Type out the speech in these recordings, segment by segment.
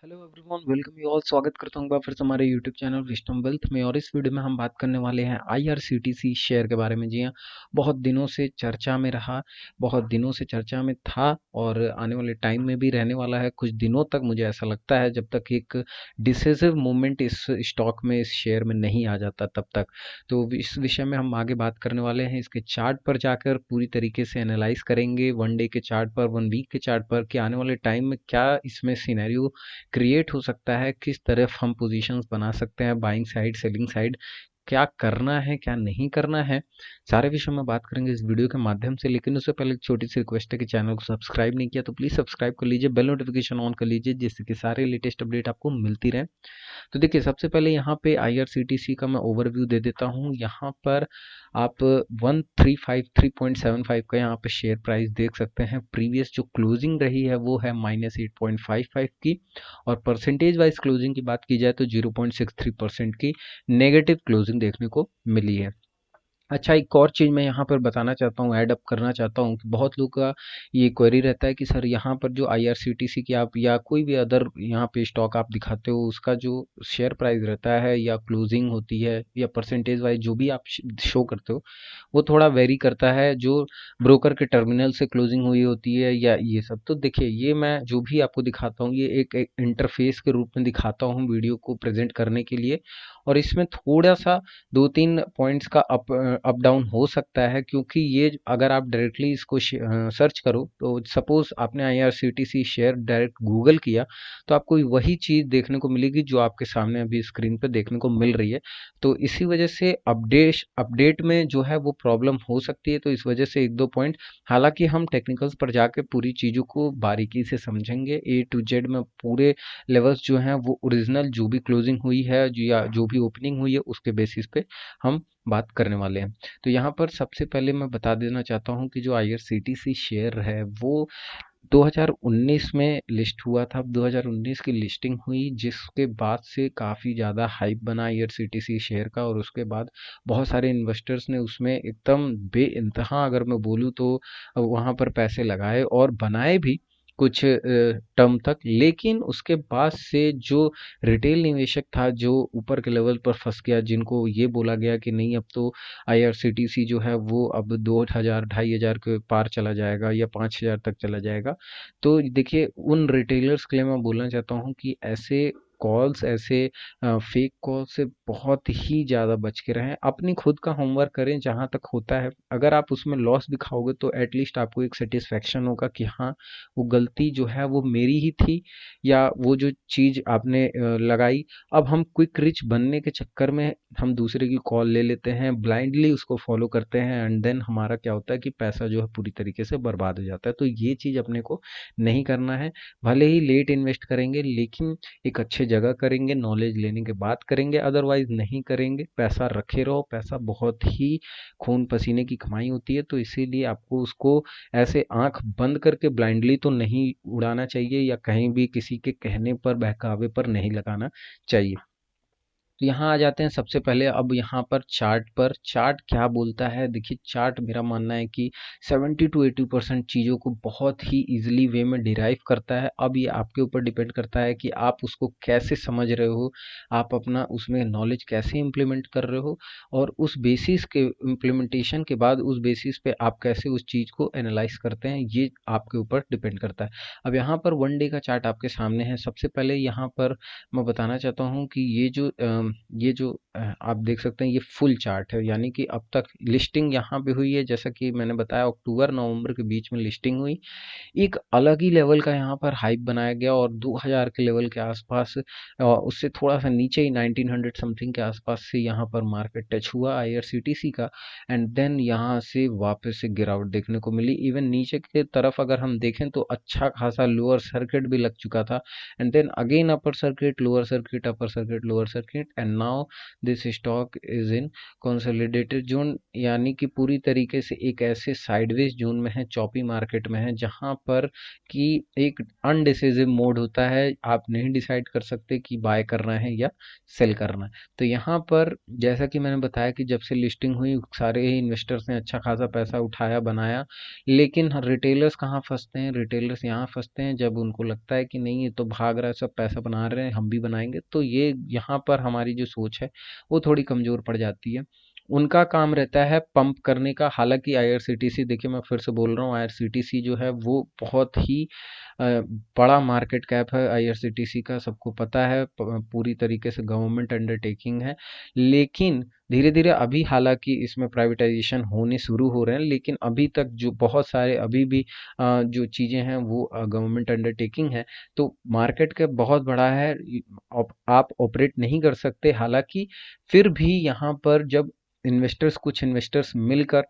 Hello everyone, welcome you all. स्वागत करता हूँ फिर से हमारे यूट्यूब चैनल विस्डम वेल्थ में। और इस वीडियो में हम बात करने वाले हैं आईआरसीटीसी शेयर के बारे में। जी हाँ, बहुत दिनों से चर्चा में रहा, बहुत दिनों से चर्चा में था और आने वाले टाइम में भी रहने वाला है कुछ दिनों तक। मुझे ऐसा लगता है जब तक एक डिसिसिव मूवमेंट इस स्टॉक में, इस शेयर में नहीं आ जाता तब तक। तो इस विषय में हम आगे बात करने वाले हैं। इसके चार्ट पर जाकर पूरी तरीके से एनालाइज करेंगे, वन डे के चार्ट पर, वन वीक के चार्ट पर, कि आने वाले टाइम में क्या इसमें सिनेरियो क्रिएट हो सकता है, किस तरफ हम पोजीशंस बना सकते हैं, बाइंग साइड, सेलिंग साइड, क्या करना है, क्या नहीं करना है, सारे विषयों में बात करेंगे इस वीडियो के माध्यम से। लेकिन उससे पहले एक छोटी सी रिक्वेस्ट है कि चैनल को सब्सक्राइब नहीं किया तो प्लीज़ सब्सक्राइब कर लीजिए, बेल नोटिफिकेशन ऑन कर लीजिए, जिससे कि सारे लेटेस्ट अपडेट आपको मिलती रहे। तो देखिए, सबसे पहले यहाँ पे आईआरसीटीसी का मैं ओवरव्यू दे देता हूँ। यहाँ पर आप 1353.75 का यहाँ पे शेयर प्राइस देख सकते हैं। प्रीवियस जो क्लोजिंग रही है वो है -8.55 की, और परसेंटेज वाइज क्लोजिंग की बात की जाए तो 0.63% की नेगेटिव क्लोजिंग देखने को मिली है। अच्छा, एक और चीज़ मैं यहाँ पर बताना चाहता हूँ, ऐड अप करना चाहता हूँ कि बहुत लोगों का ये क्वेरी रहता है कि सर यहाँ पर जो आईआरसीटीसी की आप या कोई भी अदर यहाँ पे स्टॉक आप दिखाते हो, उसका जो शेयर प्राइस रहता है या क्लोजिंग होती है या परसेंटेज वाइज जो भी आप शो करते हो, वो थोड़ा वेरी करता है जो ब्रोकर के टर्मिनल से क्लोजिंग हुई होती है या ये सब। तो देखिए, ये मैं जो भी आपको दिखाता हूँ ये एक इंटरफेस के रूप में दिखाता हूँ वीडियो को प्रेजेंट करने के लिए। और इसमें थोड़ा सा 2-3 पॉइंट्स का अप डाउन हो सकता है, क्योंकि ये अगर आप डायरेक्टली इसको सर्च करो, तो सपोज आपने आईआरसीटीसी शेयर डायरेक्ट गूगल किया तो आपको वही चीज़ देखने को मिलेगी जो आपके सामने अभी स्क्रीन पे देखने को मिल रही है। तो इसी वजह से अपडेट में जो है वो प्रॉब्लम हो सकती है। तो इस वजह से एक दो पॉइंट, हालांकि हम टेक्निकल्स पर जाके पूरी चीज़ों को बारीकी से समझेंगे, ए टू जेड में पूरे लेवल्स जो हैं वो ओरिजिनल जो भी क्लोजिंग हुई है जो या जो भी ओपनिंग हुई है उसके बेसिस पे हम बात करने वाले हैं। तो यहाँ पर सबसे पहले मैं बता देना चाहता हूँ कि जो आईआरसीटीसी शेयर है वो 2019 में लिस्ट हुआ था। 2019 की लिस्टिंग हुई, जिसके बाद से काफ़ी ज़्यादा हाइप बना आईआरसीटीसी शेयर का, और उसके बाद बहुत सारे इन्वेस्टर्स ने उसमें एकदम बेइंतहा, अगर मैं बोलूँ तो वहाँ पर पैसे लगाए और बनाए भी कुछ टर्म तक। लेकिन उसके बाद से जो रिटेल निवेशक था जो ऊपर के लेवल पर फंस गया, जिनको ये बोला गया कि नहीं अब तो आईआरसीटीसी जो है वो अब 2000 2500 के पार चला जाएगा या 5000 तक चला जाएगा। तो देखिए, उन रिटेलर्स के लिए मैं बोलना चाहता हूँ कि ऐसे कॉल्स, ऐसे फेक कॉल से बहुत ही ज़्यादा बच के रहें। अपनी खुद का होमवर्क करें जहाँ तक होता है। अगर आप उसमें लॉस दिखाओगे तो एटलीस्ट आपको एक सेटिस्फेक्शन होगा कि हाँ, वो गलती जो है वो मेरी ही थी, या वो जो चीज़ आपने लगाई। अब हम क्विक रिच बनने के चक्कर में हम दूसरे की कॉल ले लेते हैं, ब्लाइंडली उसको फॉलो करते हैं, एंड देन हमारा क्या होता है कि पैसा जो है पूरी तरीके से बर्बाद हो जाता है। तो ये चीज़ अपने को नहीं करना है। भले ही लेट इन्वेस्ट करेंगे लेकिन एक अच्छे जगह करेंगे, नॉलेज लेने के बाद करेंगे, अदरवाइज नहीं करेंगे। पैसा रखे रहो, पैसा बहुत ही खून पसीने की कमाई होती है, तो इसीलिए आपको उसको ऐसे आंख बंद करके ब्लाइंडली तो नहीं उड़ाना चाहिए, या कहीं भी किसी के कहने पर, बहकावे पर नहीं लगाना चाहिए। तो यहाँ आ जाते हैं सबसे पहले। अब यहाँ पर चार्ट पर, चार्ट क्या बोलता है? देखिए, चार्ट मेरा मानना है कि 70 to 80% चीज़ों को बहुत ही इजीली वे में डिराइव करता है। अब ये आपके ऊपर डिपेंड करता है कि आप उसको कैसे समझ रहे हो, आप अपना उसमें नॉलेज कैसे इम्प्लीमेंट कर रहे हो, और उस बेसिस के इम्प्लीमेंटेशन के बाद उस बेसिस पे आप कैसे उस चीज़ को एनालाइज करते हैं, ये आपके ऊपर डिपेंड करता है। अब यहाँ पर वन डे का चार्ट आपके सामने है। सबसे पहले यहाँ पर मैं बताना चाहता हूँ कि ये जो आप देख सकते हैं, ये फुल चार्ट है, यानी कि अब तक लिस्टिंग यहाँ पे हुई है, जैसा कि मैंने बताया अक्टूबर नवंबर के बीच में लिस्टिंग हुई। एक अलग ही लेवल का यहाँ पर हाइप बनाया गया, और 2000 के लेवल के आसपास, उससे थोड़ा सा नीचे ही 1900 समथिंग के आसपास से यहाँ पर मार्केट टच हुआ आईआरसीटीसी का, एंड देन यहाँ से वापस से गिरावट देखने को मिली। इवन नीचे की तरफ अगर हम देखें तो अच्छा खासा लोअर सर्किट भी लग चुका था, and then again upper circuit, lower circuit, upper circuit, lower circuit, and now this stock is in consolidated zone, यानी कि पूरी तरीके से एक ऐसे साइडवेज जोन में है, चॉपी मार्केट में है, जहां पर कि एक अनडिसिसिव मोड होता है, आप नहीं डिसाइड कर सकते कि बाय करना है या सेल करना है। तो यहाँ पर जैसा कि मैंने बताया कि जब से लिस्टिंग हुई सारे ही इन्वेस्टर्स ने अच्छा खासा पैसा उठाया बनाया, लेकिन रिटेलर्स कहाँ फंसते हैं, रिटेलर्स यहाँ फंसते हैं जब उनको लगता है कि नहीं ये तो भाग रहा है, सब पैसा बना रहे हैं, हम भी बनाएंगे। तो ये यहाँ पर हमारी जो सोच है वो थोड़ी कमज़ोर पड़ जाती है। उनका काम रहता है पंप करने का। हालांकि आईआरसीटीसी, देखिए मैं फिर से बोल रहा हूँ, आईआरसीटीसी जो है वो बहुत ही बड़ा मार्केट कैप है आईआरसीटीसी का, सबको पता है, पूरी तरीके से गवर्नमेंट अंडरटेकिंग है। लेकिन धीरे धीरे अभी हालांकि इसमें प्राइवेटाइजेशन होने शुरू हो रहे हैं, लेकिन अभी तक जो बहुत सारे अभी भी जो चीज़ें हैं वो गवर्नमेंट अंडरटेकिंग है। तो मार्केट कैप बहुत बड़ा है, आप ऑपरेट नहीं कर सकते। हालांकि फिर भी यहाँ पर जब इन्वेस्टर्स, कुछ इन्वेस्टर्स मिलकर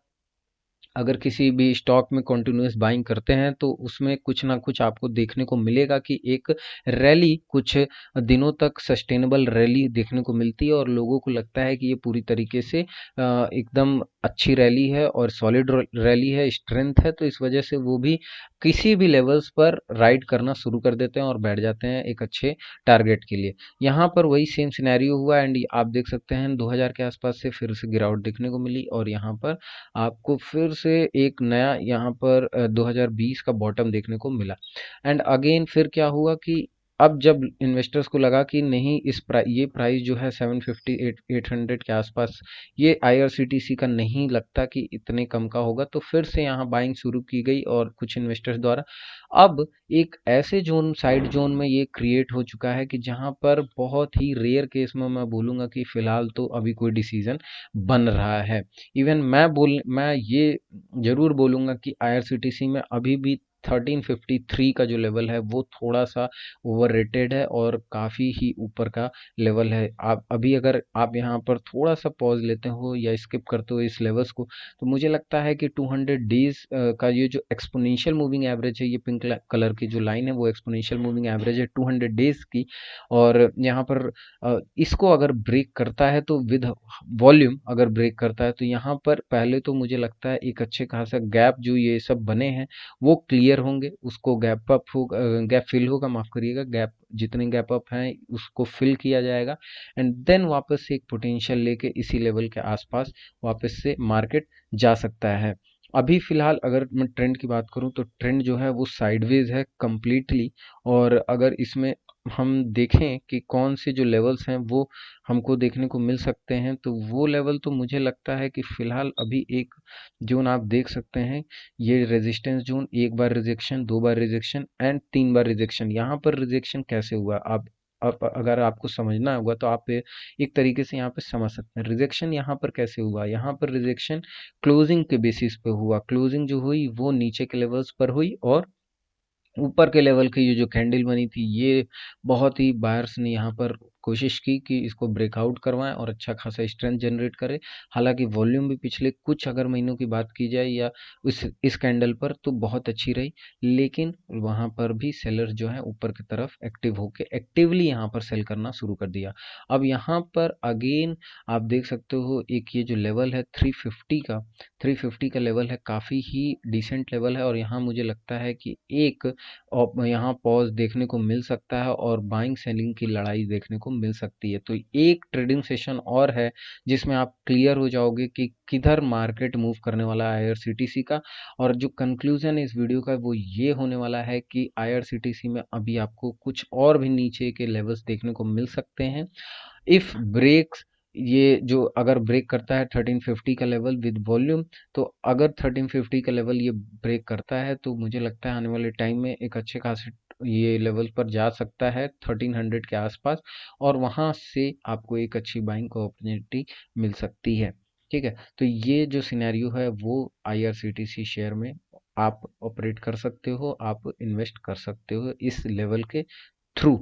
अगर किसी भी स्टॉक में कंटिन्यूअस बाइंग करते हैं तो उसमें कुछ ना कुछ आपको देखने को मिलेगा कि एक रैली कुछ दिनों तक सस्टेनेबल रैली देखने को मिलती है, और लोगों को लगता है कि ये पूरी तरीके से एकदम अच्छी रैली है और सॉलिड रैली है, स्ट्रेंथ है। तो इस वजह से वो भी किसी भी लेवल्स पर राइड करना शुरू कर देते हैं और बैठ जाते हैं एक अच्छे टारगेट के लिए। यहाँ पर वही सेम सिनेरियो हुआ, एंड आप देख सकते हैं 2000 के आसपास से फिर से गिरावट देखने को मिली, और यहाँ पर आपको फिर से एक नया यहाँ पर 2020 का बॉटम देखने को मिला। एंड अगेन फिर क्या हुआ कि अब जब इन्वेस्टर्स को लगा कि नहीं, ये प्राइस जो है 750 800 के आसपास, ये आईआरसीटीसी का नहीं लगता कि इतने कम का होगा, तो फिर से यहाँ बाइंग शुरू की गई और कुछ इन्वेस्टर्स द्वारा। अब एक ऐसे जोन, साइड जोन में ये क्रिएट हो चुका है कि जहाँ पर बहुत ही रेयर केस में मैं बोलूँगा कि फिलहाल तो अभी कोई डिसीजन बन रहा है। इवन मैं ये ज़रूर बोलूँगा कि आईआरसीटीसी में अभी भी 1353 का जो लेवल है वो थोड़ा सा ओवररेटेड है और काफ़ी ही ऊपर का लेवल है। आप अभी अगर आप यहाँ पर थोड़ा सा पॉज लेते हो या स्किप करते हो इस लेवल्स को, तो मुझे लगता है कि 200 डेज का ये जो एक्सपोनेंशियल मूविंग एवरेज है, ये पिंक कलर की जो लाइन है वो एक्सपोनेंशियल मूविंग एवरेज है 200 डेज की। और यहाँ पर इसको अगर ब्रेक करता है तो विद वॉल्यूम अगर ब्रेक करता है, तो यहाँ पर पहले तो मुझे लगता है एक अच्छे खासा गैप जो ये सब बने हैं वो क्लियर होंगे, उसको गैप अप हो, गैप फिल होगा, माफ करिएगा, गैप जितने गैप अप हैं उसको फिल किया जाएगा, एंड देन वापस से एक पोटेंशियल लेके इसी लेवल के आसपास वापस से मार्केट जा सकता है। अभी फिलहाल अगर मैं ट्रेंड की बात करूं तो ट्रेंड जो है वो साइडवेज है कंप्लीटली। और अगर इसमें हम देखें कि कौन से जो लेवल्स हैं वो हमको देखने को मिल सकते हैं, तो वो लेवल तो मुझे लगता है कि फिलहाल अभी एक जोन आप देख सकते हैं, ये रेजिस्टेंस जोन, एक बार रिजेक्शन, दो बार रिजेक्शन एंड तीन बार रिजेक्शन। यहाँ पर रिजेक्शन कैसे हुआ, आप अगर आपको समझना होगा तो आप एक तरीके से यहाँ पे समझ सकते हैं रिजेक्शन यहाँ पर कैसे हुआ। यहाँ पर रिजेक्शन क्लोजिंग के बेसिस पे हुआ, क्लोजिंग जो हुई वो नीचे के लेवल्स पर हुई, और ऊपर के लेवल की ये जो कैंडल बनी थी, ये बहुत ही बायर्स ने यहाँ पर कोशिश की कि इसको ब्रेकआउट करवाएं और अच्छा खासा स्ट्रेंथ जनरेट करे। हालांकि वॉल्यूम भी पिछले कुछ अगर महीनों की बात की जाए या इस कैंडल पर तो बहुत अच्छी रही, लेकिन वहाँ पर भी सेलर्स जो है ऊपर की तरफ एक्टिव होके एक्टिवली यहाँ पर सेल करना शुरू कर दिया। अब यहाँ पर अगेन आप देख सकते हो एक ये जो लेवल है 350 का लेवल है, काफ़ी ही डिसेंट लेवल है, और यहाँ मुझे लगता है कि एक और यहाँ पॉज देखने को मिल सकता है और बाइंग सेलिंग की लड़ाई देखने को मिल सकती है। तो एक ट्रेडिंग सेशन और है जिसमें आप क्लियर हो जाओगे कि किधर मार्केट मूव करने वाला है आईआरसीटीसी का। और जो कंक्लूजन है इस वीडियो का वो ये होने वाला है कि आईआरसीटीसी में अभी आपको कुछ और भी नीचे के लेवल्स देखने को मिल सकते हैं। इफ ब्रेक्स, ये जो अगर ब्रेक करता है 1350 का लेवल विद वॉल्यूम, तो अगर 1350 का लेवल ये ब्रेक करता है तो मुझे लगता है आने वाले टाइम में एक अच्छे खासे ये लेवल पर जा सकता है 1300 के आसपास, और वहां से आपको एक अच्छी बाइंग को अपॉर्चुनिटी मिल सकती है। ठीक है, तो ये जो सिनेरियो है वो आईआरसीटीसी शेयर में आप ऑपरेट कर सकते हो, आप इन्वेस्ट कर सकते हो इस लेवल के थ्रू।